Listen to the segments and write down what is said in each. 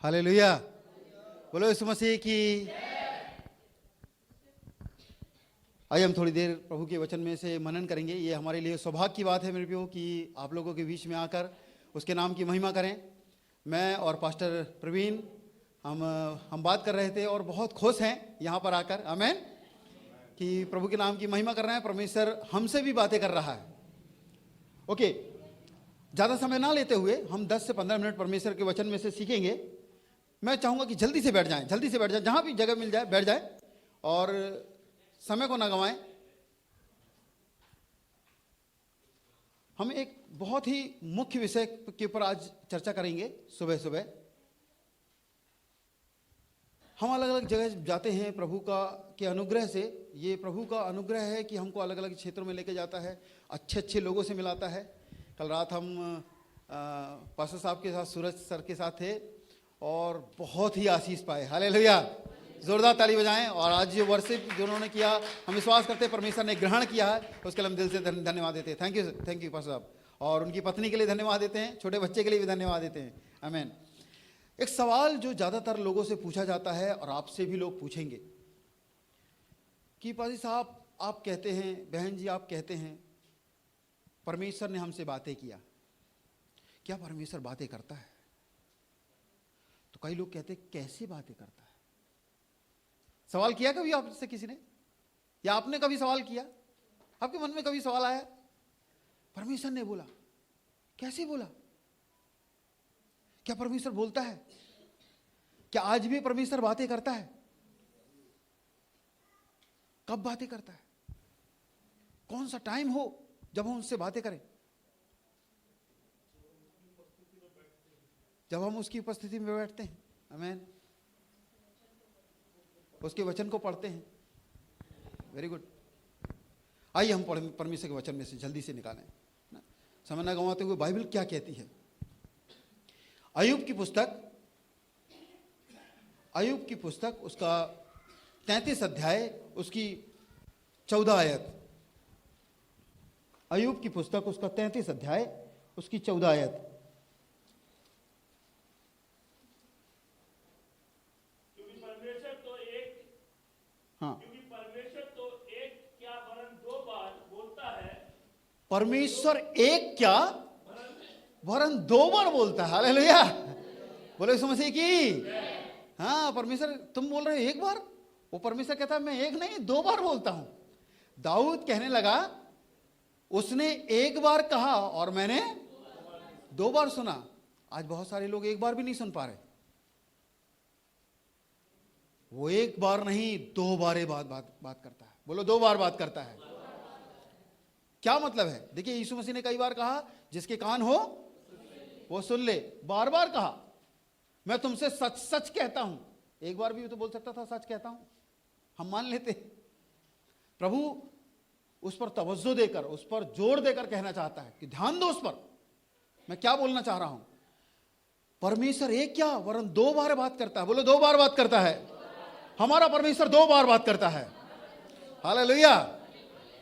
Hallelujah. बोलो यीशु मसीह की। आइए हम थोड़ी देर प्रभु के वचन में से मनन करेंगे। ये हमारे लिए सौभाग्य की बात है मेरे प्रियो कि आप लोगों के बीच में आकर उसके नाम की महिमा करें। मैं और पास्टर प्रवीण हम बात कर रहे थे और बहुत खुश हैं यहाँ पर आकर, आमेन, कि प्रभु के नाम की महिमा कर रहे हैं। परमेश्वर हमसे भी बातें कर रहा है। ओके, ज़्यादा समय ना लेते हुए हम 10 से 15 मिनट परमेश्वर के वचन में से सीखेंगे। मैं चाहूँगा कि जल्दी से बैठ जाएं, जहाँ भी जगह मिल जाए बैठ जाएं और समय को ना गंवाएं। हम एक बहुत ही मुख्य विषय के ऊपर आज चर्चा करेंगे। सुबह सुबह हम अलग अलग जगह जाते हैं प्रभु के अनुग्रह से। ये प्रभु का अनुग्रह है कि हमको अलग अलग क्षेत्रों में लेके जाता है, अच्छे अच्छे लोगों से मिलाता है। कल रात हम पास्टर साहब के साथ, सूरज सर के साथ थे और बहुत ही आशीष पाए। हालेलुया, जोरदार ताली बजाएं। और आज जो वर्शिप जो उन्होंने किया, हम विश्वास करते हैं परमेश्वर ने ग्रहण किया है, उसके लिए हम दिल से धन्यवाद देते हैं। थैंक यू पास्टर साहब। और उनकी पत्नी के लिए धन्यवाद देते हैं, छोटे बच्चे के लिए भी धन्यवाद देते हैं। आमीन। एक सवाल जो ज़्यादातर लोगों से पूछा जाता है और आपसे भी लोग पूछेंगे कि पाजी साहब आप कहते हैं, बहन जी आप कहते हैं परमेश्वर ने हमसे बातें किया, क्या परमेश्वर बातें करता है? तो कई लोग कहते हैं कैसे बातें करता है? सवाल किया कभी आपसे किसी ने, या आपने कभी सवाल किया? आपके मन में कभी सवाल आया? परमेश्वर ने बोला, कैसे बोला? क्या परमेश्वर बोलता है? क्या आज भी परमेश्वर बातें करता है? कब बातें करता है? कौन सा टाइम हो जब हम उससे बातें करें? जब हम उसकी उपस्थिति में बैठते हैं, आमीन, उसके वचन को पढ़ते हैं। Very good. आइए हम परमेश्वर के वचन में से जल्दी से निकालें, समय न गंवाते हुए। बाइबल क्या कहती है? अय्यूब की पुस्तक उसका 33 अध्याय उसकी 14 आयत। अय्यूब की पुस्तक उसका 33 अध्याय उसकी 14 आयत। क्योंकि परमेश्वर तो एक, हाँ, क्योंकि परमेश्वर तो एक क्या वरन दो बार बोलता है। परमेश्वर एक क्या वरन दो बार बोलता है। हालेलुया, बोलो यीशु मसीह की। हाँ, परमेश्वर, तुम बोल रहे हो एक बार, वो परमेश्वर कहता है मैं एक नहीं 2 बार बोलता हूं। दाऊद कहने लगा उसने एक बार कहा और मैंने 2 बार सुना। आज बहुत सारे लोग एक बार भी नहीं सुन पा रहे। वो एक बार नहीं 2 बार बात करता है। बोलो 2 बार बात करता है। क्या मतलब है? देखिए, यीशु मसीह ने कई बार कहा जिसके कान हो वो सुन ले। बार बार कहा मैं तुमसे सच सच कहता हूं। एक बार भी तो बोल सकता था सच कहता हूं, हम मान लेते। प्रभु उस पर तवज्जो देकर, उस पर जोर देकर कहना चाहता है कि ध्यान दो उस पर, मैं क्या बोलना चाह रहा हूं। परमेश्वर एक क्या वरन 2 बार बात करता है। बोलो 2 बार बात करता है। हमारा परमेश्वर 2 बार बात करता है। हालेलुया।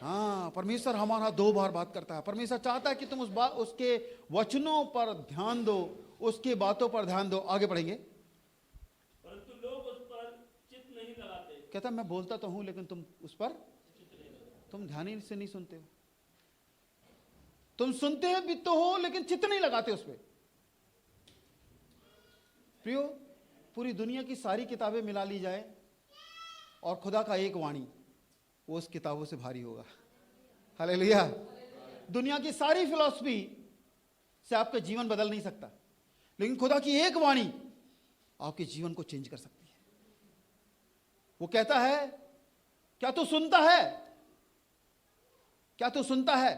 हाँ, परमेश्वर हमारा 2 बार बात करता है। परमेश्वर चाहता है कि तुम उसके वचनों पर ध्यान दो, उसकी बातों पर ध्यान दो। आगे पढ़ेंगे। परंतु लोग उस पर चित्त नहीं लगाते। कहता मैं बोलता तो हूं लेकिन तुम उस पर तुम ध्यान ही से नहीं सुनते हो। तुम सुनते भी तो हो लेकिन चित्त नहीं लगाते उस पर। प्रियो, पूरी दुनिया की सारी किताबें मिला ली जाए और खुदा का एक वाणी, वो उस किताबों से भारी होगा। हालेलुया। दुनिया की सारी फिलॉसफी से आपका जीवन बदल नहीं सकता, लेकिन खुदा की एक वाणी आपके जीवन को चेंज कर सकती है। वो कहता है क्या तू सुनता है? क्या तू सुनता है?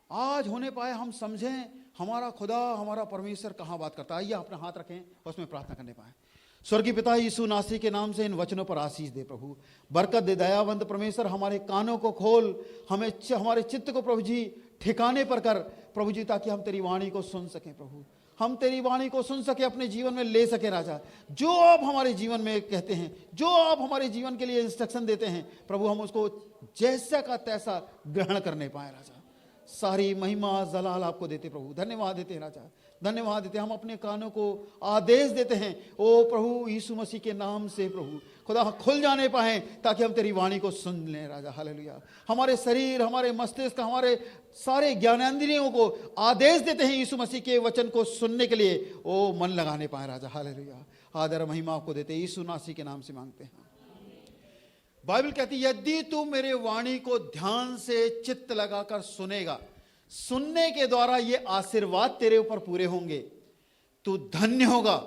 आज होने पाए हम समझें हमारा खुदा, हमारा परमेश्वर कहां बात करता है। आइए अपना हाथ रखें, उसमें प्रार्थना करने पाए। स्वर्गीय पिता यीशु नासी के नाम से इन वचनों पर आशीष दे प्रभु, बरकत दे। दयावंत परमेश्वर, हमारे कानों को खोल, हमें हमारे चित्त को प्रभु जी ठिकाने पर कर प्रभु जी, ताकि हम तेरी वाणी को सुन सकें प्रभु। हम तेरी वाणी को सुन सके, अपने जीवन में ले सके राजा। जो आप हमारे जीवन में कहते हैं, जो आप हमारे जीवन के लिए इंस्ट्रक्शन देते हैं प्रभु, हम उसको जैसा का तैसा ग्रहण करने पाए राजा। सारी महिमा जलाल आपको देते प्रभु। धन्यवाद देते हैं राजा, धन्यवाद देते हैं। हम अपने कानों को आदेश देते हैं, ओ प्रभु यीशु मसीह के नाम से प्रभु खुदा खुल जाने पाए ताकि हम तेरी वाणी को सुन लें राजा। हालेलुया। हमारे शरीर, हमारे मस्तिष्क, हमारे सारे ज्ञानेंद्रियों को आदेश देते हैं यीशु मसीह के वचन को सुनने के लिए, ओ मन लगाने पाए राजा। हालेलुया। आदर महिमा आपको देते हैं, यीशु मसीह के नाम से मांगते हैं। बाइबल कहती है, यदि तू मेरे वाणी को ध्यान से चित्त लगाकर सुनेगा, सुनने के द्वारा ये आशीर्वाद तेरे ऊपर पूरे होंगे। तू धन्य होगा,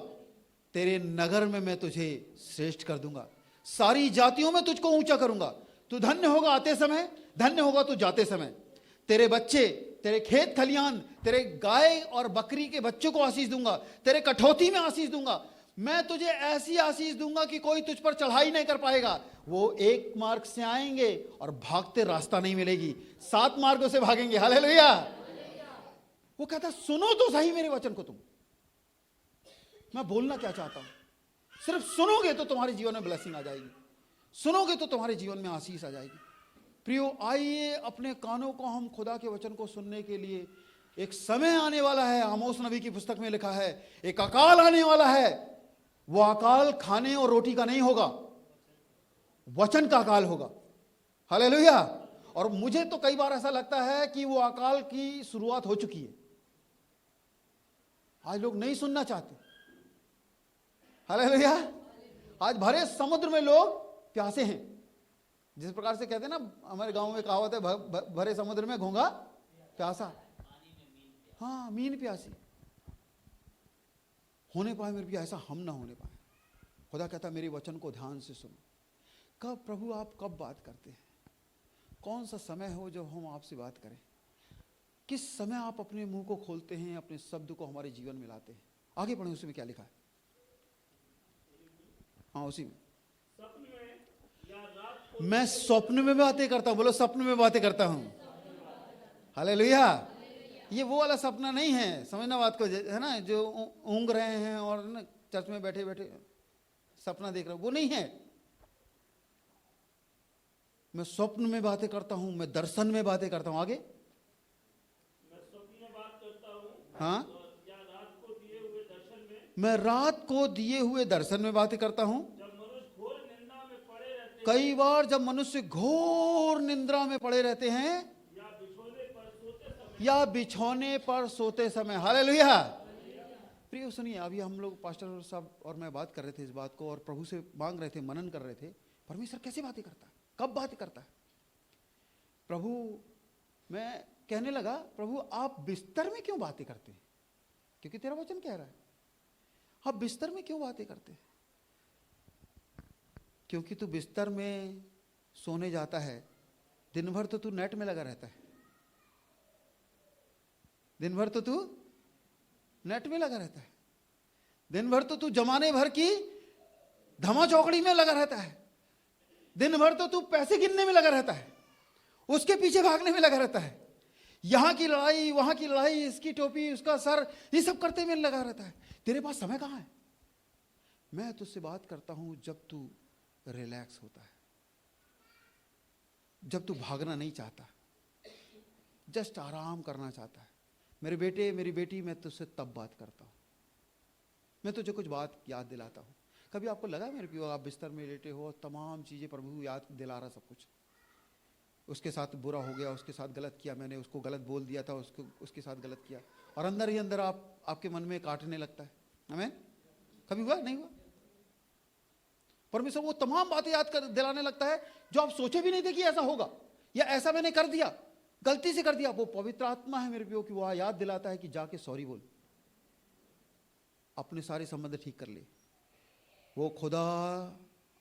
तेरे नगर में मैं तुझे श्रेष्ठ कर दूंगा, सारी जातियों में तुझको ऊंचा करूंगा। तू धन्य होगा आते समय, धन्य होगा तू जाते समय। तेरे बच्चे, तेरे खेत खलियान, तेरे गाय और बकरी के बच्चों को आशीष दूंगा, तेरे कठौती में आशीष दूंगा। मैं तुझे ऐसी आशीष दूंगा कि कोई तुझ पर चढ़ाई नहीं कर पाएगा। वो एक मार्ग से आएंगे और भागते रास्ता नहीं मिलेगी, 7 मार्गों से भागेंगे। हालेलुया। वो कहता सुनो तो सही मेरे वचन को तुम। मैं बोलना क्या चाहता हूं, सिर्फ सुनोगे तो तुम्हारे जीवन में ब्लेसिंग आ जाएगी, सुनोगे तो तुम्हारे जीवन में आशीष आ जाएगी। प्रियो, आइए अपने कानों को हम खुदा के वचन को सुनने के लिए, एक समय आने वाला है, आमोस नबी की पुस्तक में लिखा है, एक अकाल आने वाला है। वो अकाल खाने और रोटी का नहीं होगा, वचन का अकाल होगा। हालेलुया। और मुझे तो कई बार ऐसा लगता है कि वो अकाल की शुरुआत हो चुकी है। आज लोग नहीं सुनना चाहते। हालेलुया। आज भरे समुद्र में लोग प्यासे हैं। जिस प्रकार से कहते हैं ना, हमारे गांव में कहावत है, भरे समुद्र में घोंगा प्यासा। हाँ, मीन प्यासी होने पाए मेरे भी, ऐसा हम ना होने पाए। खुदा कहता मेरे वचन को ध्यान से सुनो। कब प्रभु आप कब बात करते हैं? कौन सा समय हो जब हम आपसे बात करें? किस समय आप अपने मुंह को खोलते हैं, अपने शब्द को हमारे जीवन में लाते हैं? आगे पढ़ें, उसमें क्या लिखा है। हाँ, उसी में स्वप्न में या रात को मैं स्वप्न में बातें करता हूं। बोलो, स्वप्न में बातें करता हूं। हालेलुया। ये वो वाला सपना नहीं है, समझना बात को, है ना, जो ऊँग रहे हैं और ना चर्च में बैठे बैठे सपना देख रहे हो, वो नहीं है। मैं स्वप्न में बातें करता हूं, मैं दर्शन में बातें करता हूं। आगे, मैं स्वप्न में बात करता हूँ, हाँ, या रात को दिए हुए दर्शन में, मैं रात को दिए हुए दर्शन में बातें करता हूं। जब मनुष्य घोर निंदा में पड़े रहते कई बार जब मनुष्य घोर निंद्रा में पड़े रहते हैं, या बिछोने पर सोते समय, या बिछौने पर सोते समय। हालेलुया। प्रिय सुनिए, अभी हम लोग पास्टर साहब और मैं बात कर रहे थे इस बात को, और प्रभु से मांग रहे थे, मनन कर रहे थे, परमेश्वर कैसे बातें करता है, कब बातें करता है प्रभु। मैं कहने लगा, प्रभु आप बिस्तर में क्यों बातें करते हैं? क्योंकि तेरा वचन कह रहा है आप बिस्तर में क्यों बातें करते हैं? क्योंकि तू बिस्तर में सोने जाता है, दिन भर तो तू नेट में लगा रहता है, दिन भर तो तू नेट में लगा रहता है, दिन भर तो तू जमाने भर की धमा चौकड़ी में लगा रहता है, दिन भर तो तू पैसे गिनने में लगा रहता है, उसके पीछे भागने में लगा रहता है, यहां की लड़ाई वहां की लड़ाई, इसकी टोपी उसका सर, ये सब करते में लगा रहता है। तेरे पास समय कहां है? मैं तुझसे बात करता हूं जब तू रिलैक्स होता है, जब तू भागना नहीं चाहता, जस्ट आराम करना चाहता है। मेरे बेटे, मेरी बेटी, मैं तुझसे तब बात करता हूं, मैं तुझे कुछ बात याद दिलाता हूं। कभी आपको लगा मेरे प्रियो, आप बिस्तर में लेटे हो, तमाम चीजें प्रभु याद दिला रहा, सब कुछ उसके साथ बुरा हो गया, उसके साथ गलत किया, मैंने उसको गलत बोल दिया था, उसके साथ गलत किया, और अंदर ही अंदर आपके मन में काटने लगता है। हमें कभी हुआ? नहीं हुआ? परमेश्वर वो तमाम बातें याद कर दिलाने लगता है जो आप सोचे भी नहीं थे कि ऐसा होगा, या ऐसा मैंने कर दिया, गलती से कर दिया। वो पवित्र आत्मा है मेरे प्रियो कि वो याद दिलाता है कि जाके सॉरी बोल, अपने सारे संबंध ठीक कर ले। वो खुदा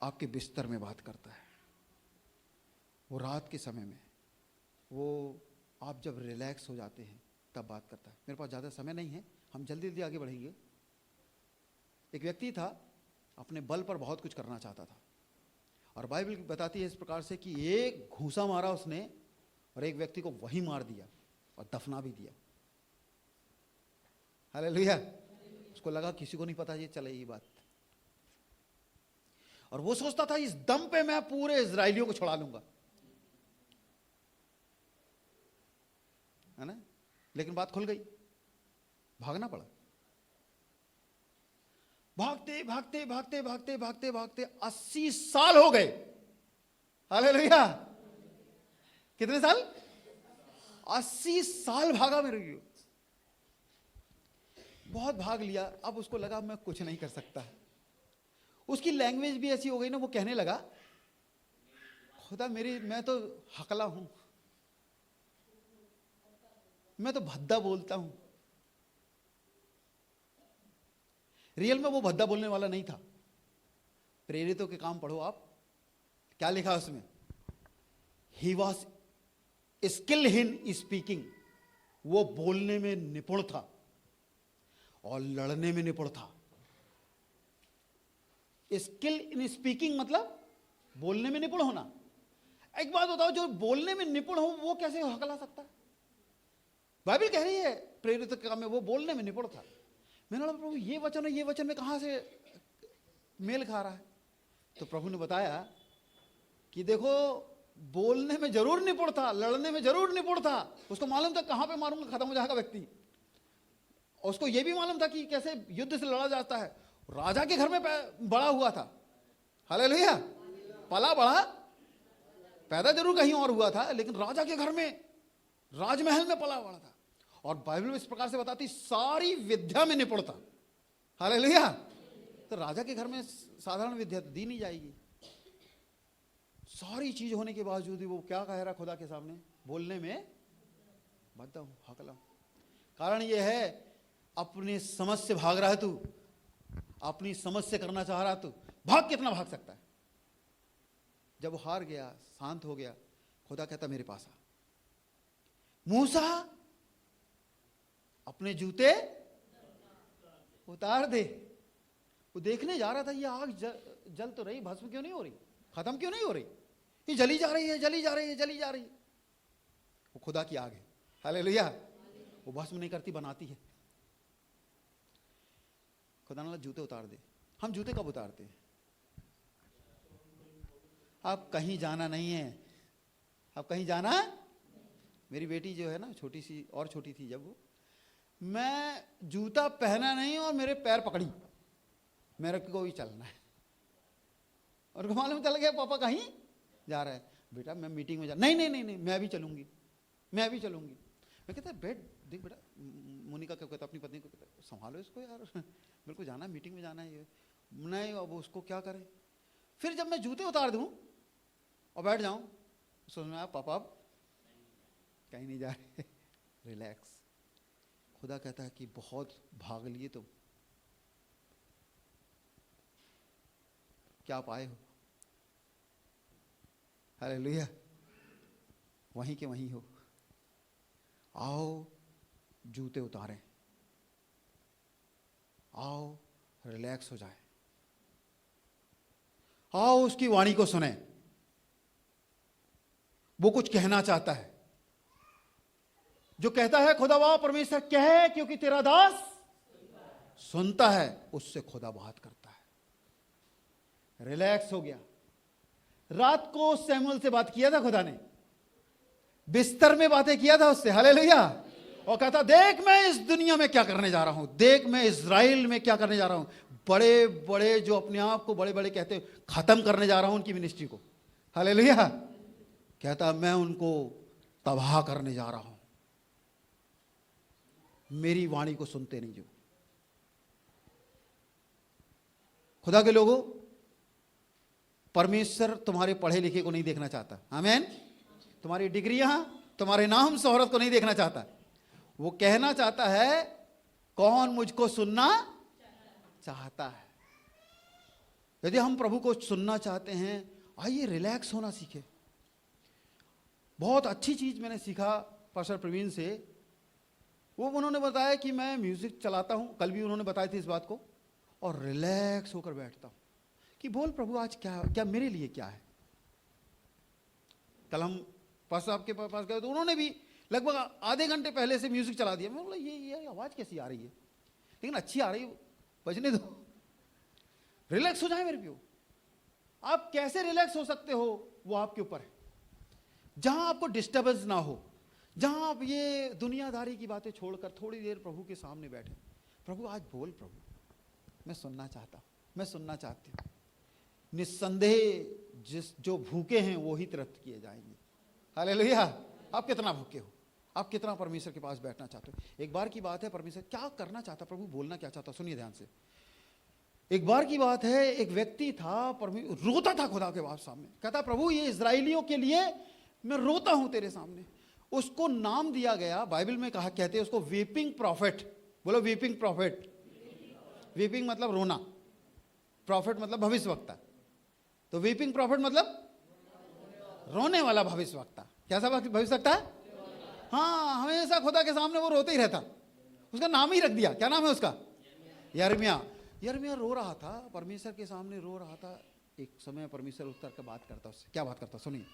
आपके बिस्तर में बात करता है, वो रात के समय में, वो आप जब रिलैक्स हो जाते हैं तब बात करता है। मेरे पास ज़्यादा समय नहीं है, हम जल्दी जल्दी आगे बढ़ेंगे। एक व्यक्ति था, अपने बल पर बहुत कुछ करना चाहता था, और बाइबल बताती है इस प्रकार से कि एक घूंसा मारा उसने और एक व्यक्ति को वहीं मार दिया और दफना भी दिया। हालेलुया। उसको लगा किसी को नहीं पता ये चलेगी बात, और वो सोचता था इस दम पे मैं पूरे इजराइलियों को छुड़ा लूंगा। है ना, लेकिन बात खुल गई, भागना पड़ा। भागते भागते भागते भागते भागते भागते 80 साल हो गए। हालेलुया। कितने साल? 80 साल भागा मेरे को, बहुत भाग लिया। अब उसको लगा मैं कुछ नहीं कर सकता। उसकी लैंग्वेज भी ऐसी हो गई ना, वो कहने लगा खुदा मैं तो हकला हूं, मैं तो भद्दा बोलता हूं। रियल में वो भद्दा बोलने वाला नहीं था। प्रेरितों के काम पढ़ो आप, क्या लिखा उसमें? He was skill in speaking, वो बोलने में निपुण था और लड़ने में निपुण था। स्किल इन स्पीकिंग मतलब बोलने में निपुण होना। एक बात बताओ, जो बोलने में निपुण हो वो कैसे हकला सकता है? बाइबल कह रही है प्रेरित के काम में वो बोलने में निपुण था। मैंने बोला प्रभु ये वचन है, ये वचन में कहां से मेल खा रहा है? तो प्रभु ने बताया कि देखो बोलने में जरूर निपुण था, लड़ने में जरूर निपुण था। उसको मालूम था कहां पे मारूंगा खत्म हो जाएगा व्यक्ति। उसको यह भी मालूम था कि कैसे युद्ध से लड़ा जाता है। राजा के घर में बड़ा हुआ था। हालेलुया। पला बड़ा, पैदा जरूर कहीं और हुआ था, लेकिन राजा के घर में, राजमहल में पला बड़ा था। और बाइबल इस प्रकार से बताती सारी विद्या में निपुण था। हालेलुया। तो राजा के घर में साधारण विद्या तो दी नहीं जाएगी। सारी चीज होने के बावजूद भी वो क्या कह रहा खुदा के सामने? बोलने में भद्दा हूं, हकला हूं। कारण ये है अपने समझ से भाग रहा है तू, अपनी समझ से करना चाह रहा तू, भाग कितना भाग सकता है? जब वो हार गया, शांत हो गया, खुदा कहता मेरे पास आ। मूसा अपने जूते उतार दे। वो देखने जा रहा था ये आग जल तो रही, भस्म क्यों नहीं हो रही, खत्म क्यों नहीं हो रही, ये जली जा रही है, जली जा रही है, जली जा रही है। वो खुदा की आग है। हालेलुया। वो भस्म नहीं करती, बनाती है। खुदा ने जूते उतार दे। हम जूते कब उतारते हैं? अब कहीं जाना नहीं है, अब कहीं जाना। मेरी बेटी जो है ना, छोटी सी और छोटी थी जब वो, मैं जूता पहना नहीं और मेरे पैर पकड़ी, मेरे को भी चलना है। और मालूम चल गया पापा कहीं जा रहा है। बेटा मैं मीटिंग में जा, नहीं नहीं नहीं नहीं मैं भी चलूंगी, मैं भी चलूंगी। मैं कहता बैठ देख बेटा, मोनिका क्या कहता अपनी पत्नी को, कहता संभालो इसको यार, मेरे को जाना है, मीटिंग में जाना है। ये नहीं, अब उसको क्या करे। फिर जब मैं जूते उतार दूं और बैठ जाऊं, सोच में पापा अब कहीं नहीं जा रहे, रिलैक्स। खुदा कहता है कि बहुत भाग लिए तुम, क्या पाए हो? हालेलुया। वहीं के वहीं हो। आओ जूते उतारें, आओ रिलैक्स हो जाए, आओ उसकी वाणी को सुने। वो कुछ कहना चाहता है। जो कहता है खुदावा परमेश्वर कहे क्योंकि तेरा दास सुनता है, उससे खुदा बात करता है। रिलैक्स हो गया। रात को सैमुअल से बात किया था खुदा ने, बिस्तर में बातें किया था उससे। हालेलुया। और कहता देख मैं इस दुनिया में क्या करने जा रहा हूं, देख मैं इजराइल में क्या करने जा रहा हूं। बड़े बड़े जो अपने आप को बड़े बड़े कहते हैं, खत्म करने जा रहा हूं उनकी मिनिस्ट्री को। हालेलुया। कहता मैं उनको तबाह करने जा रहा हूं, मेरी वाणी को सुनते नहीं जो। खुदा के लोगों, परमेश्वर तुम्हारे पढ़े लिखे को नहीं देखना चाहता। आमीन। तुम्हारी डिग्रियां, तुम्हारे नाम शोहरत को नहीं देखना चाहता। वो कहना चाहता है कौन मुझको सुनना चाहता है। यदि हम प्रभु को सुनना चाहते हैं, आइए रिलैक्स होना सीखे। बहुत अच्छी चीज मैंने सीखा पास्टर प्रवीण से। वो उन्होंने बताया कि मैं म्यूजिक चलाता हूं, कल भी उन्होंने बताई थी इस बात को, और रिलैक्स होकर बैठता हूं कि बोल प्रभु आज क्या क्या मेरे लिए क्या है। कल हम पास्टर साहब के पास गए तो उन्होंने भी लगभग आधे घंटे पहले से म्यूजिक चला दिया। मैं बोला ये आवाज कैसी आ रही है, लेकिन अच्छी आ रही है, बजने दो, रिलैक्स हो जाए मेरे प्यो। आप कैसे रिलैक्स हो सकते हो वो आपके ऊपर है। जहां आपको डिस्टर्बेंस ना हो, जहां आप ये दुनियादारी की बातें छोड़कर थोड़ी देर प्रभु के सामने बैठे, प्रभु आज बोल, प्रभु मैं सुनना चाहता हूं, मैं सुनना चाहती हूं। निस्संदेह जो भूखे हैं वो ही तृप्त किए जाएंगे। हालेलुया। आप कितना भूखे हो, आप कितना परमेश्वर के पास बैठना चाहते हो। एक बार की बात है, परमेश्वर क्या करना चाहता, प्रभु बोलना क्या चाहता, सुनिए ध्यान से। एक बार की बात है, एक व्यक्ति था, रोता था खुदा के पास सामने, कहता प्रभु ये इजराइलियों के लिए मैं रोता हूं तेरे सामने। उसको नाम दिया गया, बाइबल में कहा, कहते हैं उसको वीपिंग प्रॉफिट। बोलो वीपिंग प्रॉफिट। वीपिंग मतलब रोना, प्रॉफिट मतलब भविष्यवक्ता। तो वीपिंग प्रॉफिट मतलब रोने वाला भविष्यवक्ता। कैसा भविष्यवक्ता? हाँ, हमेशा खुदा के सामने वो रोते ही रहता। उसका नाम ही रख दिया, क्या नाम है उसका? यिर्मयाह। यिर्मयाह रो रहा था, परमेश्वर के सामने रो रहा था। एक समय परमेश्वर उतर कर बात करता उससे। क्या बात करता सुनिए।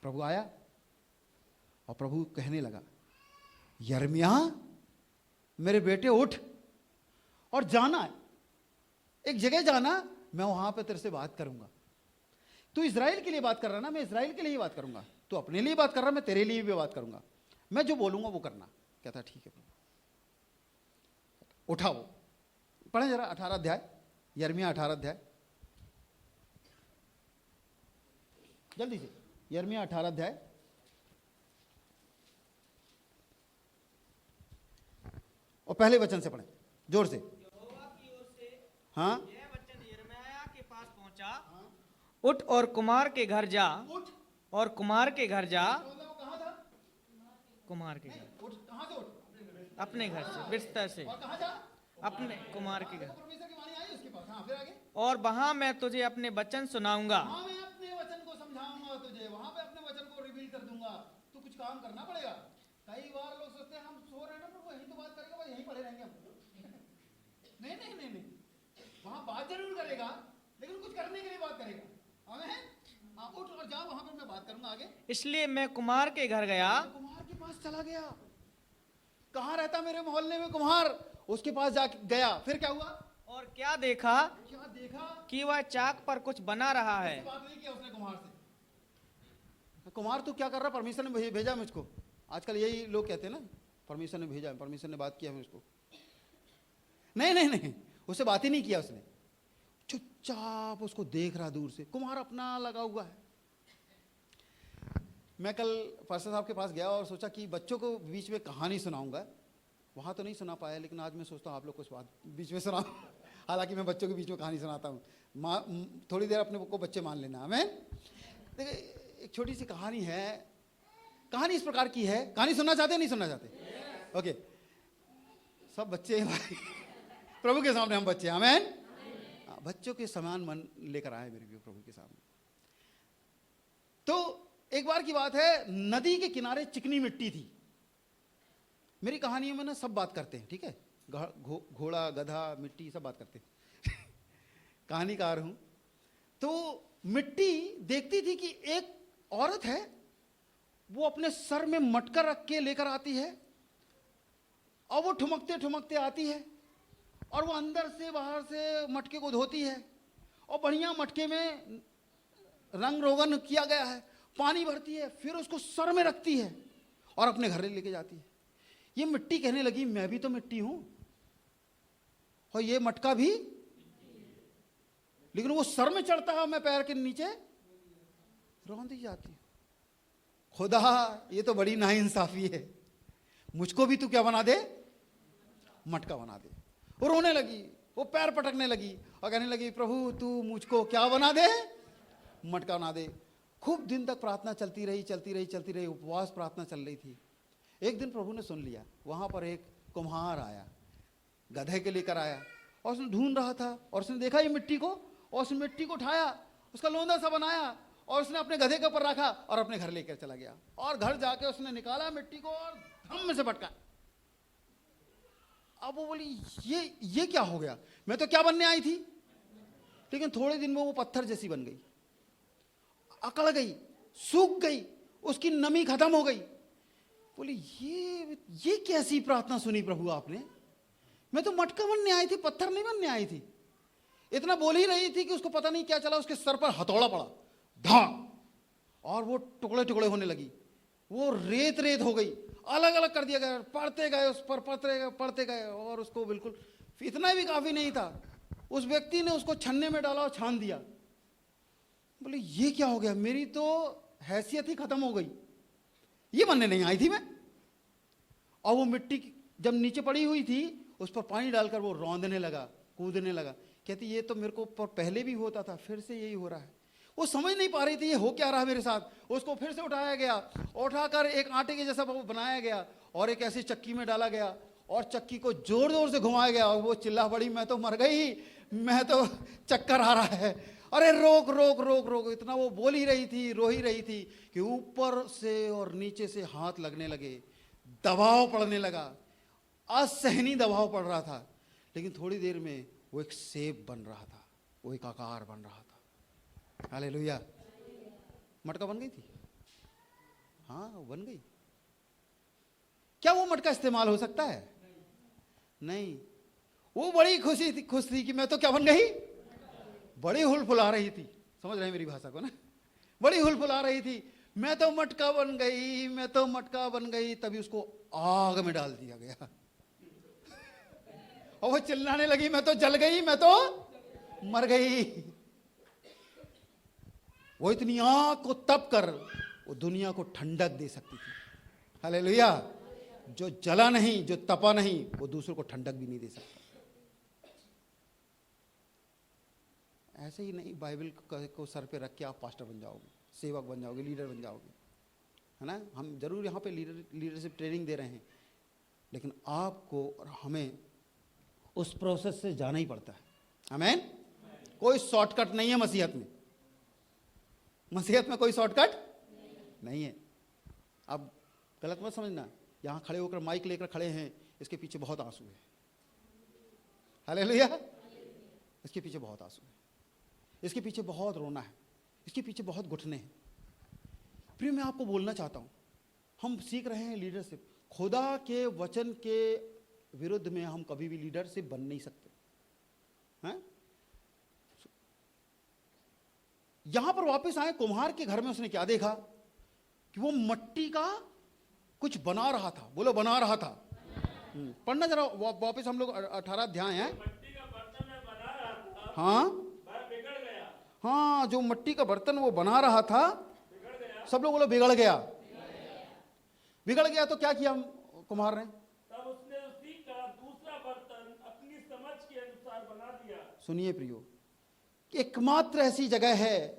प्रभु आया और प्रभु कहने लगा, यिर्मयाह मेरे बेटे उठ और जाना है, एक जगह जाना, मैं वहां पे तेरे से बात करूंगा। तू इजराइल के लिए बात कर रहा ना, मैं इजराइल के लिए ही बात करूंगा। तू अपने लिए बात कर रहा, मैं तेरे लिए भी बात करूंगा। मैं जो बोलूंगा वो करना। कहता ठीक है प्रभु। उठाओ, पढ़े जरा 18 अध्याय, यिर्मयाह 18 अध्याय, जल्दी से। यिर्मयाह 18 अध्याय और पहले वचन से पढ़े जोर से। यहोवा की ओर से हाँ, यह वचन यिर्मयाह के पास पहुंचा, उठ और कुमार के घर जा। उठ और कुमार के घर जा। वो कहाँ था? कुमार के घर, उठ, कहाँ से उठ? अपने घर से, बिस्तर से, और कहाँ जा? अपने कुमार के घर। परमेश्वर की वाणी आई उसके पास। हाँ, फिर आगे। और वहां मैं तुझे अपने वचन सुनाऊंगा। वहां मैं अपने वचन को समझाऊंगा तुझे, वहां पे अपने वचन को रिवील कर दूंगा। तू कुछ काम करना पड़ेगा। कई बार लोग सोचते हैं हम सो रहे हैं ना प्रभु, यहीं तो बात करेगा, बस यहीं पड़े रहेंगे हम। नहीं नहीं नहीं नहीं, वहां बात जरूर करेगा, लेकिन कुछ करने के लिए बात करेगा। आमीन। आप उठ और जाओ, वहां पर मैं बात करूंगा आगे। इसलिए मैं कुमार के घर गया। कुम्हार के पास चला गया। कहाँ रहता मेरे मोहल्ले में कुम्हार? उसके पास जा गया। फिर क्या हुआ? और क्या देखा क्या देखा? कि वह चाक पर कुछ बना रहा है। बात नहीं किया उसने कुम्हार से। कुम्हार तू क्या कर रहा? परमेश्वर ने भेजा मुझको। आजकल यही लोग कहते हैं ना, परमेश्वर ने भेजा, परमेश्वर ने बात किया है उसको। नहीं नहीं नहीं, उससे बात ही नहीं किया उसने। चुपचाप उसको देख रहा दूर से। कुम्हार अपना लगा हुआ है। मैं कल पास्टर साहब के पास गया और सोचा कि बच्चों को बीच में कहानी सुनाऊंगा। वहाँ तो नहीं सुना पाया, लेकिन आज मैं सोचता हूँ आप लोग कुछ बात बीच में सुनाऊँ। हालांकि मैं बच्चों के बीच में कहानी सुनाता हूँ। थोड़ी देर अपने को बच्चे मान लेना। हमें देखिए, एक छोटी सी कहानी है। कहानी इस प्रकार की है। कहानी सुनना चाहते हैं, नहीं सुनना चाहते? ओके, सब बच्चे हैं भाई। प्रभु के सामने हम बच्चे हैं। आमीन। बच्चों के समान मन लेकर आए मेरे प्रभु के सामने। तो एक बार की बात है, नदी के किनारे चिकनी मिट्टी थी। मेरी कहानियों में ना सब बात करते हैं, ठीक है? घोड़ा, गधा, मिट्टी, सब बात करते हैं। कहानीकार हूं। तो मिट्टी देखती थी कि एक औरत है, वो अपने सर में मटका रख के लेकर आती है और वो ठुमकते ठुमकते आती है और वो अंदर से बाहर से मटके को धोती है और बढ़िया मटके में रंग रोगन किया गया है, पानी भरती है, फिर उसको सर में रखती है और अपने घर लेके जाती है। ये मिट्टी कहने लगी, मैं भी तो मिट्टी हूं और ये मटका भी, लेकिन वो सर में चढ़ता है, मैं पैर के नीचे रौंदी जाती। खुदा, ये तो बड़ी नाइंसाफी है। मुझको भी तू क्या बना दे? मटका बना दे। वो रोने लगी, वो पैर पटकने लगी और कहने लगी, प्रभु तू मुझको क्या बना दे? मटका बना दे। खूब दिन तक प्रार्थना चलती रही, उपवास प्रार्थना चल रही थी। एक दिन प्रभु ने सुन लिया। वहां पर एक कुम्हार आया, गधे के लेकर आया और उसने ढूंढ रहा था और उसने देखा ये मिट्टी को और उस मिट्टी को उठाया, उसका लोंदा सा बनाया और उसने अपने गधे के ऊपर रखा और अपने घर लेकर चला गया। और घर जाके उसने निकाला मिट्टी को और धम से पटका। अब वो बोली, ये क्या हो गया? मैं तो क्या बनने आई थी? लेकिन थोड़े दिन में वो पत्थर जैसी बन गई, अकड़ गई, सूख गई, उसकी नमी खत्म हो गई। बोली, ये कैसी प्रार्थना सुनी प्रभु आपने? मैं तो मटका बनने आई थी, पत्थर नहीं बनने आई थी। इतना बोल ही रही थी कि उसको पता नहीं क्या चला, उसके सर पर हथौड़ा पड़ा, धाम, और वो टुकड़े टुकड़े होने लगी, वो रेत रेत हो गई। अलग अलग कर दिया गया, पढ़ते गए उस पर, पढ़ते गए और उसको बिल्कुल इतना भी काफी नहीं था, उस व्यक्ति ने उसको छन्ने में डाला और छान दिया। बोले ये क्या हो गया, मेरी तो हैसियत ही खत्म हो गई, ये बनने नहीं आई थी मैं। और वो मिट्टी जब नीचे पड़ी हुई थी उस पर पानी डालकर वो रौंदने लगा, कूदने लगा। कहती ये तो मेरे को पहले भी होता था, फिर से यही हो रहा है। वो समझ नहीं पा रही थी ये हो क्या रहा मेरे साथ। उसको फिर से उठाया गया, उठाकर एक आटे के जैसा वो बनाया गया और एक ऐसी चक्की में डाला गया और चक्की को जोर जोर से घुमाया गया। और वो चिल्ला पड़ी, मैं तो मर गई, मैं तो चक्कर आ रहा है, अरे रोक रोक रोक रोक। इतना वो बोल ही रही थी, रो ही रही थी कि ऊपर से और नीचे से हाथ लगने लगे, दबाव पड़ने लगा, असहनीय दबाव पड़ रहा था। लेकिन थोड़ी देर में वो एक सेब बन रहा था, वो एक आकार बन रहा था। हालेलुया। मटका बन गई थी, हाँ बन गई। क्या वो मटका इस्तेमाल हो सकता है? नहीं। वो बड़ी खुश थी कि मैं तो क्या बन गई, बड़ी हुलफुला रही थी। समझ रहे हैं मेरी भाषा को ना? बड़ी हुलफुला रही थी, मैं तो मटका बन गई, मैं तो मटका बन गई। तभी उसको आग में डाल दिया गया और वो चिल्लाने लगी, मैं तो जल गई, मैं तो मर गई। वो इतनी आग को तप कर वो दुनिया को ठंडक दे सकती थी। हालेलुया। जो जला नहीं, जो तपा नहीं, वो दूसरों को ठंडक भी नहीं दे सकता। ऐसे ही नहीं बाइबल को सर पे रख के आप पास्टर बन जाओगे, सेवक बन जाओगे, लीडर बन जाओगे, है ना? हम जरूर यहाँ पे लीडरशिप ट्रेनिंग दे रहे हैं, लेकिन आपको और हमें उस प्रोसेस से जाना ही पड़ता है। आमीन। कोई शॉर्टकट नहीं है मसीहत में, मसीहत में कोई शॉर्टकट नहीं है। अब गलत मत समझना, यहाँ खड़े होकर माइक लेकर खड़े हैं, इसके पीछे बहुत आंसू है। हालेलुया। इसके पीछे बहुत आंसू है, इसके पीछे बहुत रोना है, इसके पीछे बहुत घुटने हैं। प्रिय, मैं आपको बोलना चाहता हूँ, हम सीख रहे हैं लीडरशिप। खुदा के वचन के विरुद्ध में हम कभी भी लीडरशिप बन नहीं सकते हैं। यहां पर वापस आए, कुम्हार के घर में उसने क्या देखा कि वो मट्टी का कुछ बना रहा था। बोलो बना रहा था। पढ़ना जरा वापस हम लोग 18 अध्याय हैं। मट्टी का बर्तन में बना रहा था, हाँ वह बिगड़ गया। हाँ, जो मट्टी का बर्तन वो बना रहा था, बिगड़ गया। सब लोग बोलो बिगड़ गया। बिगड़ गया तो क्या किया कुम्हार ने? तब उसने उसी का दूसरा बर्तन अपनी समझ के अनुसार बना दिया। सुनिए प्रियो, एकमात्र ऐसी जगह है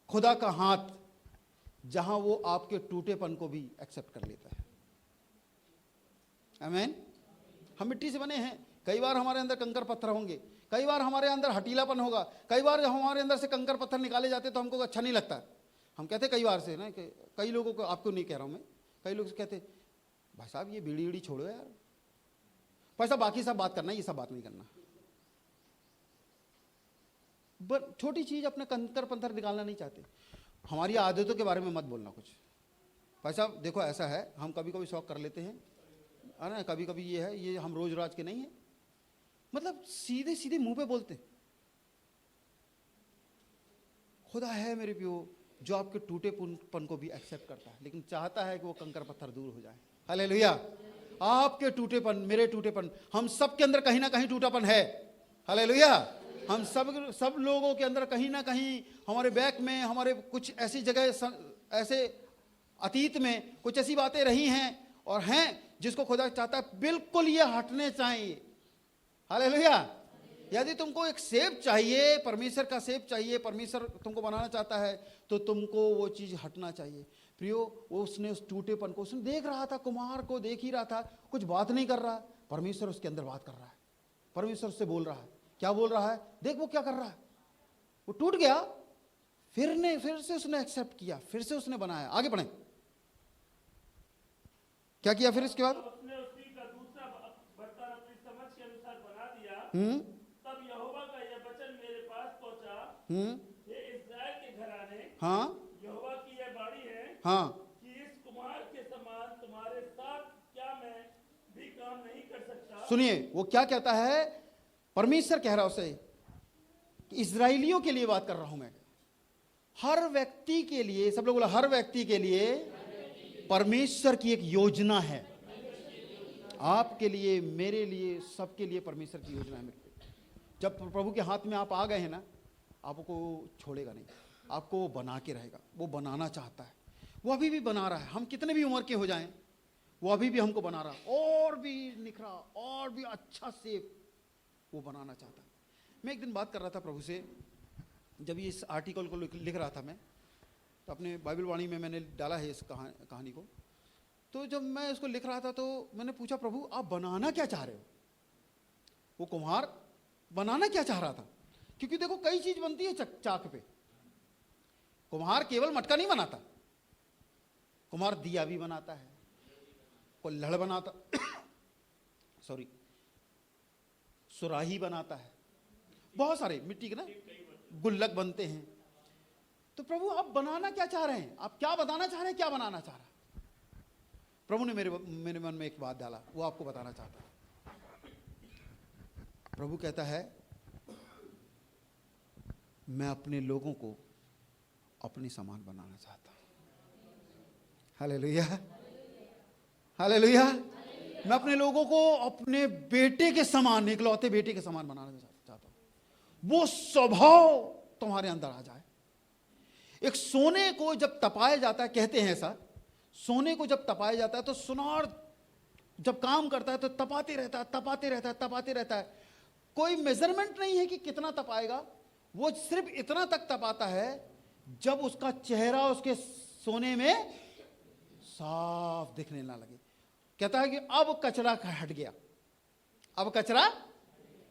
खुदा का हाथ जहां वो आपके टूटेपन को भी एक्सेप्ट कर लेता है। आमीन। हम मिट्टी से बने हैं, कई बार हमारे अंदर कंकर पत्थर होंगे, कई बार हमारे अंदर हटीलापन होगा, कई बार जब हमारे अंदर से कंकर पत्थर निकाले जाते तो हमको अच्छा नहीं लगता। हम कहते कई बार से ना कि कई लोगों को, आपको नहीं कह रहा हूं मैं, कई लोग कहते भाई साहब ये बीड़ी बीड़ी छोड़ो यार, भाई साहब बाकी सब बात करना, ये सब बात नहीं करना। छोटी चीज अपने कंकर पत्थर निकालना नहीं चाहते। हमारी आदतों के बारे में मत बोलना कुछ। भाई साहब देखो ऐसा है, हम कभी कभी शौक कर लेते हैं, है ना, कभी कभी ये है, ये हम रोज राज के नहीं है। मतलब सीधे सीधे मुंह पे बोलते। खुदा है मेरे प्यो जो आपके टूटेपन को भी एक्सेप्ट करता है, लेकिन चाहता है कि वो कंकर पत्थर दूर हो जाए। हालेलुया। आपके टूटेपन, मेरे टूटेपन, हम सब के अंदर कहीं ना कहीं टूटापन है। हालेलुया। हम सब लोगों के अंदर कहीं ना कहीं, हमारे बैक में, हमारे कुछ ऐसी जगह, ऐसे अतीत में कुछ ऐसी बातें रही हैं और हैं जिसको खुदा चाहता है बिल्कुल ये हटने चाहिए। हालेलुया। यदि तुमको एक सेब चाहिए, परमेश्वर का सेब चाहिए, परमेश्वर तुमको बनाना चाहता है, तो तुमको वो चीज हटना चाहिए। प्रियो, वो उसने उस टूटेपन को, उसने देख रहा था, कुम्हार को देख ही रहा था, कुछ बात नहीं कर रहा। परमेश्वर उसके अंदर बात कर रहा है, परमेश्वर उससे बोल रहा है। क्या बोल रहा है? देख वो क्या कर रहा है। वो टूट गया, फिर से उसने एक्सेप्ट किया, फिर से उसने बनाया। आगे बढ़े, क्या किया फिर इसके बाद? उसने उसी का दूसरा बर्तन अपनी समझ के अनुसार बना दिया। तब यहोवा का यह वचन मेरे पास पहुंचा, हे इस्राएल के घराने, हाँ, यहोवा की यह बाणी है, हाँ, कि इस कुम्हार के समान तुम्हारे साथ क्या मैं भी काम नहीं कर सकता। सुनिए वो क्या कहता है, परमेश्वर कह रहा है उसे कि इजराइलियों के लिए बात कर रहा हूं मैं, हर व्यक्ति के लिए। सब लोग बोला हर व्यक्ति के लिए परमेश्वर की एक योजना है आपके लिए, मेरे लिए, सबके लिए परमेश्वर की योजना है मेरे पे। जब प्रभु के हाथ में आप आ गए हैं ना, आपको छोड़ेगा नहीं, आपको वो बना के रहेगा। वो बनाना चाहता है, वो अभी भी बना रहा है। हम कितने भी उम्र के हो जाएं, वो अभी भी हमको बना रहा, और भी निखरा, और भी अच्छा से वो बनाना चाहता है। मैं एक दिन बात कर रहा था प्रभु से, जब ये इस आर्टिकल को लिख रहा था मैं, तो अपने बाइबल वाणी में मैंने डाला है इस कहानी को। तो जब मैं इसको लिख रहा था तो मैंने पूछा, प्रभु आप बनाना क्या चाह रहे हो? वो कुम्हार बनाना क्या चाह रहा था? क्योंकि देखो कई चीज बनती है चाक पे। कुम्हार केवल मटका नहीं बनाता, कुम्हार दिया भी बनाता है, कुल्हड़ बनाता सॉरी सुराही बनाता है, बहुत सारे मिट्टी के ना गुल्लक बनते हैं। तो प्रभु आप बनाना क्या चाह रहे हैं? आप क्या बताना चाह रहे हैं? क्या बनाना चाह रहा है? प्रभु ने मेरे मन में एक बात डाला, वो आपको बताना चाहता है। प्रभु कहता है, मैं अपने लोगों को अपने समान बनाना चाहता हूं। Hallelujah, hallelujah. मैं अपने लोगों को अपने बेटे के समान, इकलौते बेटे के समान बनाना चाहता हूं। वो स्वभाव तुम्हारे अंदर आ जाए। एक सोने को जब तपाया जाता है, कहते हैं ऐसा, सोने को जब तपाया जाता है तो सुनार जब काम करता है तो तपाते रहता है, तपाते रहता है, तपाते रहता है। कोई मेजरमेंट नहीं है कि कितना तपाएगा, वो सिर्फ इतना तक तपाता है जब उसका चेहरा उसके सोने में साफ दिखने ना लगे। कहता है कि अब कचरा हट गया, अब कचरा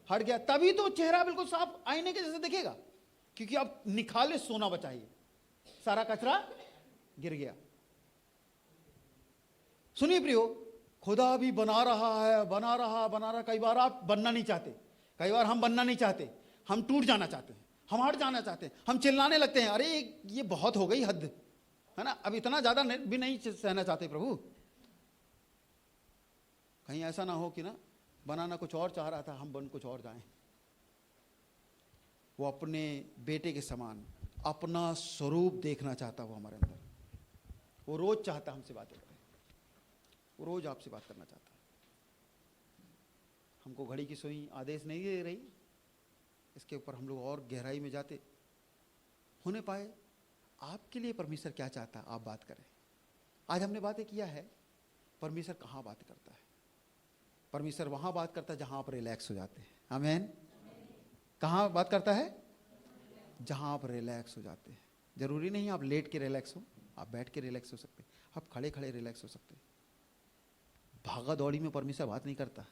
हट गया, तभी तो चेहरा बिल्कुल साफ आईने के जैसे दिखेगा, क्योंकि अब निखाले सोना बचा है, सारा कचरा गिर गया। सुनिए प्रियो, खुदा भी बना रहा है, बना रहा। कई बार आप बनना नहीं चाहते, कई बार हम बनना नहीं चाहते, हम टूट जाना चाहते हैं, हम हट जाना चाहते हैं, हम चिल्लाने लगते हैं, अरे ये बहुत हो गई हद, है ना, अब इतना ज्यादा भी नहीं सहना चाहते। प्रभु कहीं ऐसा ना हो कि ना बनाना कुछ और चाह रहा था, हम बन कुछ और जाएं। वो अपने बेटे के समान अपना स्वरूप देखना चाहता, वो हमारे अंदर। वो रोज चाहता हमसे बातें करें, वो रोज आपसे बात करना चाहता। हमको घड़ी की सुई आदेश नहीं दे रही, इसके ऊपर हम लोग और गहराई में जाते होने पाए। आपके लिए परमेश्वर क्या चाहता है, आप बात करें। आज हमने बातें किया है, परमेश्वर कहाँ बात करता है? परमेश्वर वहां बात करता है जहां आप रिलैक्स हो जाते हैं। आमीन। कहाँ बात करता है? जहां आप रिलैक्स हो जाते हैं। जरूरी नहीं आप लेट के रिलैक्स हो, आप बैठ के रिलैक्स हो सकते हैं, आप खड़े खड़े रिलैक्स हो सकते हैं। भागा दौड़ी में परमेश्वर बात नहीं करता।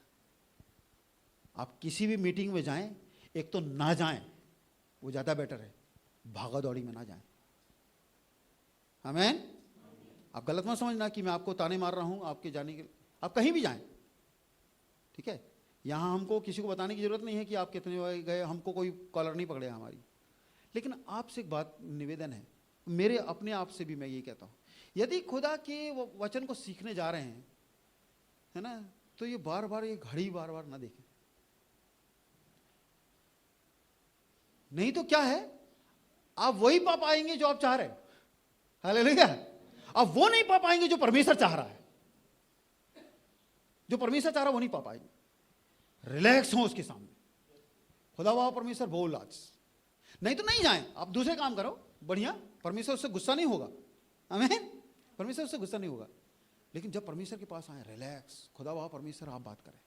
आप किसी भी मीटिंग में जाएं, एक तो ना जाएं, वो ज्यादा बेटर है, भागा दौड़ी में ना जाएं। आमीन। आप गलत मत समझना कि मैं आपको ताने मार रहा हूं आपके जाने के, आप कहीं भी जाएं, ठीक है। यहां हमको किसी को बताने की जरूरत नहीं है कि आप कितने गए, हमको कोई कॉलर नहीं पकड़े हमारी। लेकिन आपसे एक बात निवेदन है, मेरे अपने आप से भी मैं ये कहता हूं, यदि खुदा के वचन को सीखने जा रहे हैं, है ना, तो ये बार बार ये घड़ी बार बार ना देखें। नहीं तो क्या है, आप वही पा पाएंगे जो आप चाह रहे हैं। हालेलुया। आप वो नहीं पा पाएंगे जो परमेश्वर चाह रहा है। जो परमेश्वर चाह रहा है वो नहीं पा पाएंगे। रिलैक्स हो उसके सामने, खुदा वाह परमेश्वर बोल आज, नहीं तो नहीं जाएं, आप दूसरे काम करो बढ़िया, परमेश्वर उससे गुस्सा नहीं होगा। आमीन। परमेश्वर उससे गुस्सा नहीं होगा। लेकिन जब परमेश्वर के पास आए, रिलैक्स, खुदा वाह परमेश्वर आप बात करें।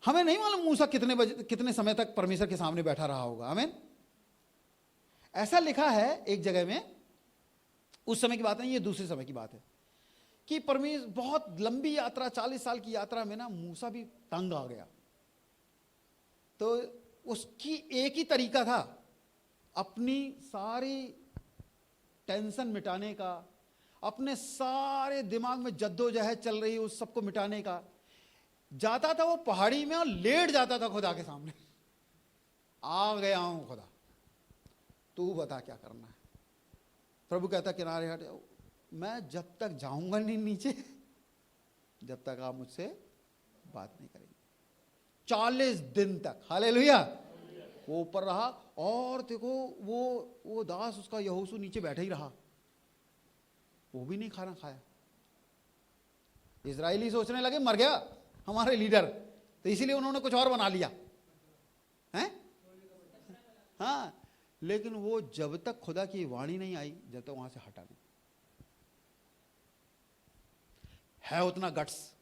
हमें नहीं मालूम मूसा कितने समय तक परमेश्वर के सामने बैठा रहा होगा। आमीन। ऐसा लिखा है एक जगह में, उस समय की बात नहीं, ये दूसरे समय की बात है, कि परमेश्वर बहुत लंबी यात्रा, 40 साल की यात्रा में ना मूसा भी तंग आ गया। तो उसकी एक ही तरीका था अपनी सारी टेंशन मिटाने का, अपने सारे दिमाग में जद्दोजहद चल रही उस सबको मिटाने का। जाता था वो पहाड़ी में और लेट जाता था खुदा के सामने, आ गया हूं खुदा, तू बता क्या करना है। प्रभु कहता किनारे हट जाओ, मैं जब तक जाऊंगा नहीं नीचे, जब तक आप मुझसे बात नहीं करेंगे। 40 दिन तक, हालेलुया, वो ऊपर रहा। और देखो वो दास उसका यहोशू नीचे बैठा ही रहा। वो भी नहीं खाना खाया। इजरायली सोचने लगे मर गया हमारे लीडर, तो इसीलिए उन्होंने कुछ और बना लिया हैं। हाँ, लेकिन वो जब तक खुदा की वाणी नहीं आई, जब तक वहां से हटा नहीं। है उतना गट्स,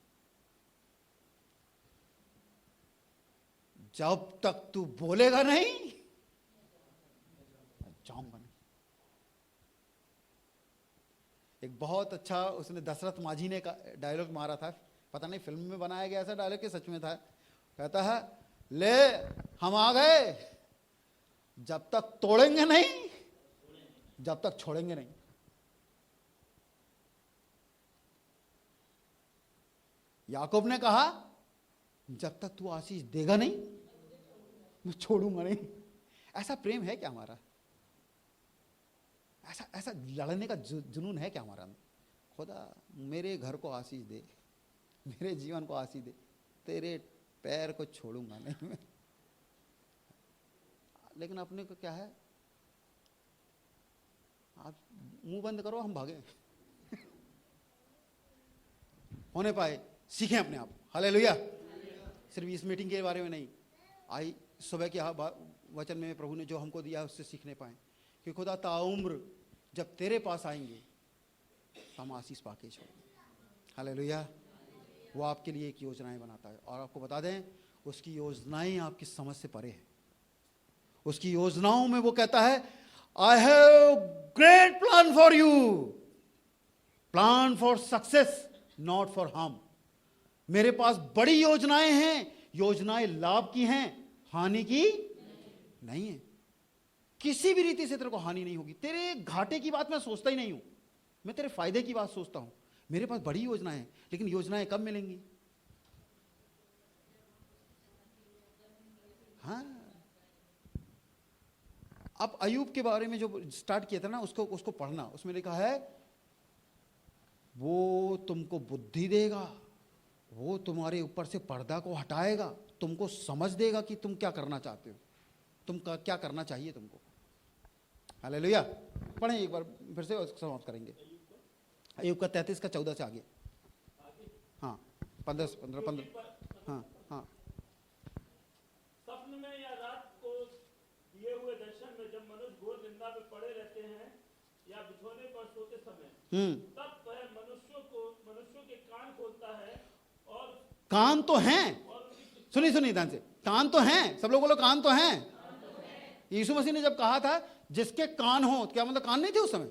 जब तक तू बोलेगा नहीं जाऊंगा नहीं। एक बहुत अच्छा उसने दशरथ माझी ने का डायलॉग मारा था, पता नहीं फिल्म में बनाया गया ऐसा डायलॉग कि सच में था। कहता है ले हम आ गए, जब तक तोड़ेंगे नहीं जब तक छोड़ेंगे नहीं। याकूब ने कहा जब तक तू आशीष देगा नहीं मैं छोड़ूंगा नहीं। ऐसा प्रेम है क्या हमारा? ऐसा ऐसा लड़ने का जुनून है क्या हमारा? खुदा मेरे घर को आशीष दे, मेरे जीवन को आशीष दे, तेरे पैर को छोड़ूंगा नहीं मैं। लेकिन अपने को क्या है, आप मुंह बंद करो हम भागे। होने पाए सीखें अपने आप। हालेलुया। सिर्फ इस मीटिंग के बारे में नहीं, आई सुबह के वचन में प्रभु ने जो हमको दिया उससे सीखने पाए कि खुदा ताउम्र जब तेरे पास आएंगे हम आशीष पाके छोड़ेंगे। हालेलुया। वो आपके लिए एक योजनाएं बनाता है, और आपको बता दें उसकी योजनाएं आपकी समझ से परे है। उसकी योजनाओं में वो कहता है I have great plan for you, plan for success not for harm. मेरे पास बड़ी योजनाएं हैं, योजनाएं लाभ की हैं, हानि की नहीं है। किसी भी रीति से तेरे को हानि नहीं होगी। तेरे घाटे की बात मैं सोचता ही नहीं हूं, मैं तेरे फायदे की बात सोचता हूं। मेरे पास बड़ी योजनाएं हैं, लेकिन योजनाएं कब मिलेंगी? हाँ, अब अयूब के बारे में जो स्टार्ट किया था ना, उसको पढ़ना। उसमें लिखा है वो तुमको बुद्धि देगा, वो तुम्हारे ऊपर से पर्दा को हटाएगा, तुमको समझ देगा कि तुम क्या करना चाहते हो, तुम क्या करना चाहिए तुमको। हालेलुया। पढ़ें एक बार फिर से समाप्त करेंगे। अय्यूब का 33 का 14 से आगे। हाँ 15। हाँ हाँ। स्वप्न में या रात को दिए हुए दर्शन में जब मनुष्य घोर निंदा में पड़े रहते हैं या बिछौने पर सोते समय, तब वह मनुष्यों के कान खोलता है। और कान तो हैं, सुनिए ध्यान से, कान तो हैं। सब लोग बोलो कान तो हैं। यीशु मसीह ने जब कहा था जिसके कान हो, क्या मतलब कान नहीं थे उस समय?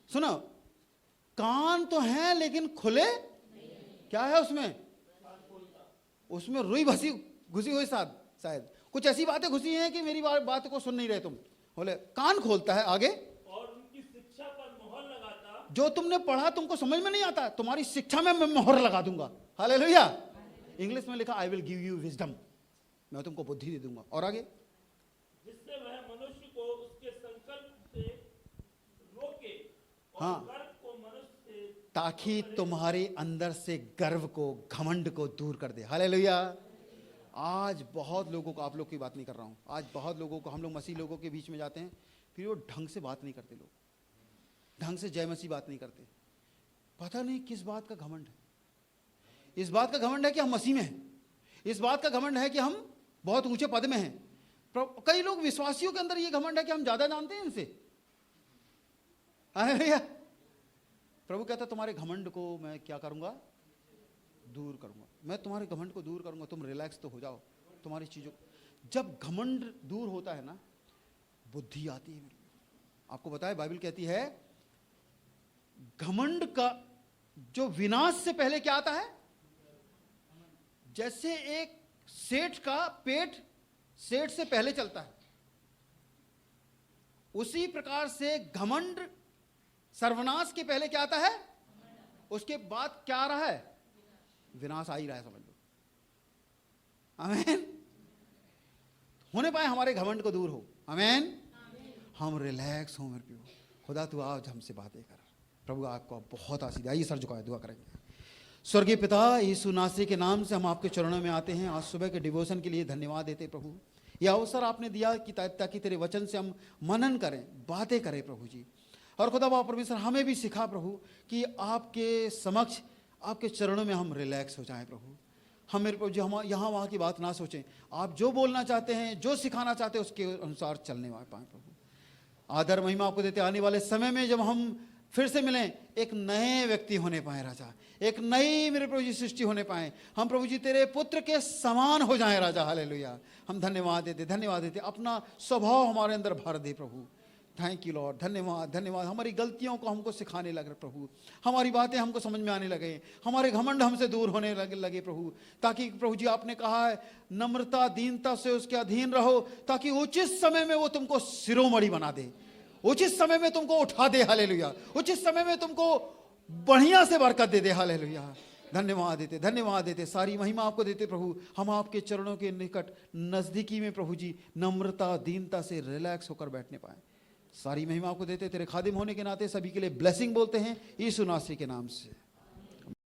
सुनो, कान तो हैं लेकिन खुले क्या है उसमें? उसमें रुई भसी घुसी हुई शायद कुछ ऐसी बातें घुसी हैं कि मेरी बात को सुन नहीं रहे तुम। बोले कान खोलता है। आगे, और उनकी शिक्षा पर मोहर लगाता। जो तुमने पढ़ा तुमको समझ में नहीं आता, तुम्हारी शिक्षा में मैं मोहर लगा दूंगा। हालेलुया। इंग्लिश में लिखा I will give you wisdom, मैं तुमको बुद्धि दे दूंगा। और आगे, जिससे वह मनुष्य को उसके संकल्प से रोके और हाँ, गर्व को मनुष्य से, ताकि तुम्हारे अंदर से गर्व को, घमंड को दूर कर दे। हालेलुया। आज बहुत लोगों को, आप लोग की बात नहीं कर रहा हूं, आज बहुत लोगों को, हम लोग मसीह लोगों के बीच में जाते हैं, फिर वो ढंग से बात नहीं करते, लोग ढंग से जय मसीह बात नहीं करते। पता नहीं किस बात का घमंड है। इस बात का घमंड है कि हम मसीह में हैं, इस बात का घमंड है कि हम बहुत ऊंचे पद में हैं। कई लोग विश्वासियों के अंदर ये घमंड है कि हम ज्यादा जानते हैं इनसे। हालेलुया। प्रभु कहता तुम्हारे घमंड को मैं क्या करूंगा? दूर करूंगा। मैं तुम्हारे घमंड को दूर करूंगा। तुम रिलैक्स तो हो जाओ तुम्हारी चीजों। जब घमंड दूर होता है ना, बुद्धि आती है। आपको बताया, बाइबल कहती है घमंड का जो विनाश से पहले क्या आता है? जैसे एक सेठ का पेट सेठ से पहले चलता है, उसी प्रकार से घमंड सर्वनाश के पहले क्या आता है? उसके बाद क्या आ रहा है? विनाश आ ही रहा है, समझ लो। आमीन। होने पाए हमारे घमंड को दूर हो। आमीन। हम रिलैक्स हो मेरे प्यो। खुदा तू आज हमसे बातें कर। प्रभु आपको बहुत आशीष दे। आइए सर झुकाए दुआ करेंगे। स्वर्गीय पिता, यीशु नासरी के नाम से हम आपके चरणों में आते हैं। आज सुबह के डिवोशन के लिए धन्यवाद देते प्रभु। यह अवसर आपने दिया कि ताकि तेरे वचन से हम मनन करें, बातें करें प्रभु जी। और खुदा बाप परमेश्वर हमें भी सिखा प्रभु कि आपके समक्ष, आपके चरणों में हम रिलैक्स हो जाएं प्रभु। हम मेरे प्रभु जी हम यहाँ वहाँ की बात ना सोचें, आप जो बोलना चाहते हैं, जो सिखाना चाहते हैं, उसके अनुसार चलने पाएँ प्रभु। आदर महिमा आपको देते, आने वाले समय में जब हम फिर से मिलें, एक नए व्यक्ति होने पाए राजा, एक नई मेरे प्रभु जी सृष्टि होने पाए, हम प्रभु जी तेरे पुत्र के समान हो जाएं राजा। हालेलुया। हम धन्यवाद देते, धन्यवाद देते, अपना स्वभाव हमारे अंदर भर दे प्रभु। थैंक यू लॉर्ड, धन्यवाद धन्यवाद। हमारी गलतियों को हमको सिखाने लगे प्रभु, हमारी बातें हमको समझ में आने लगे, हमारे घमंड हमसे दूर होने लगे प्रभु, ताकि प्रभु जी आपने कहा है नम्रता दीनता से उसके अधीन रहो, ताकि उचित समय में वो तुमको शिरोमणि बना दे, उचित समय में तुमको उठा दे। हालेलुया। उचित समय में तुमको बढ़िया से बरकत दे दे। हालेलुया। धन्यवाद देते, धन्यवाद देते, सारी महिमा आपको देते प्रभु। हम आपके चरणों के निकट नजदीकी में प्रभु जी नम्रता दीनता से रिलैक्स होकर बैठने पाए। सारी महिमा आपको देते, तेरे खादिम होने के नाते सभी के लिए ब्लेसिंग बोलते हैं यीशु नासरी के नाम से।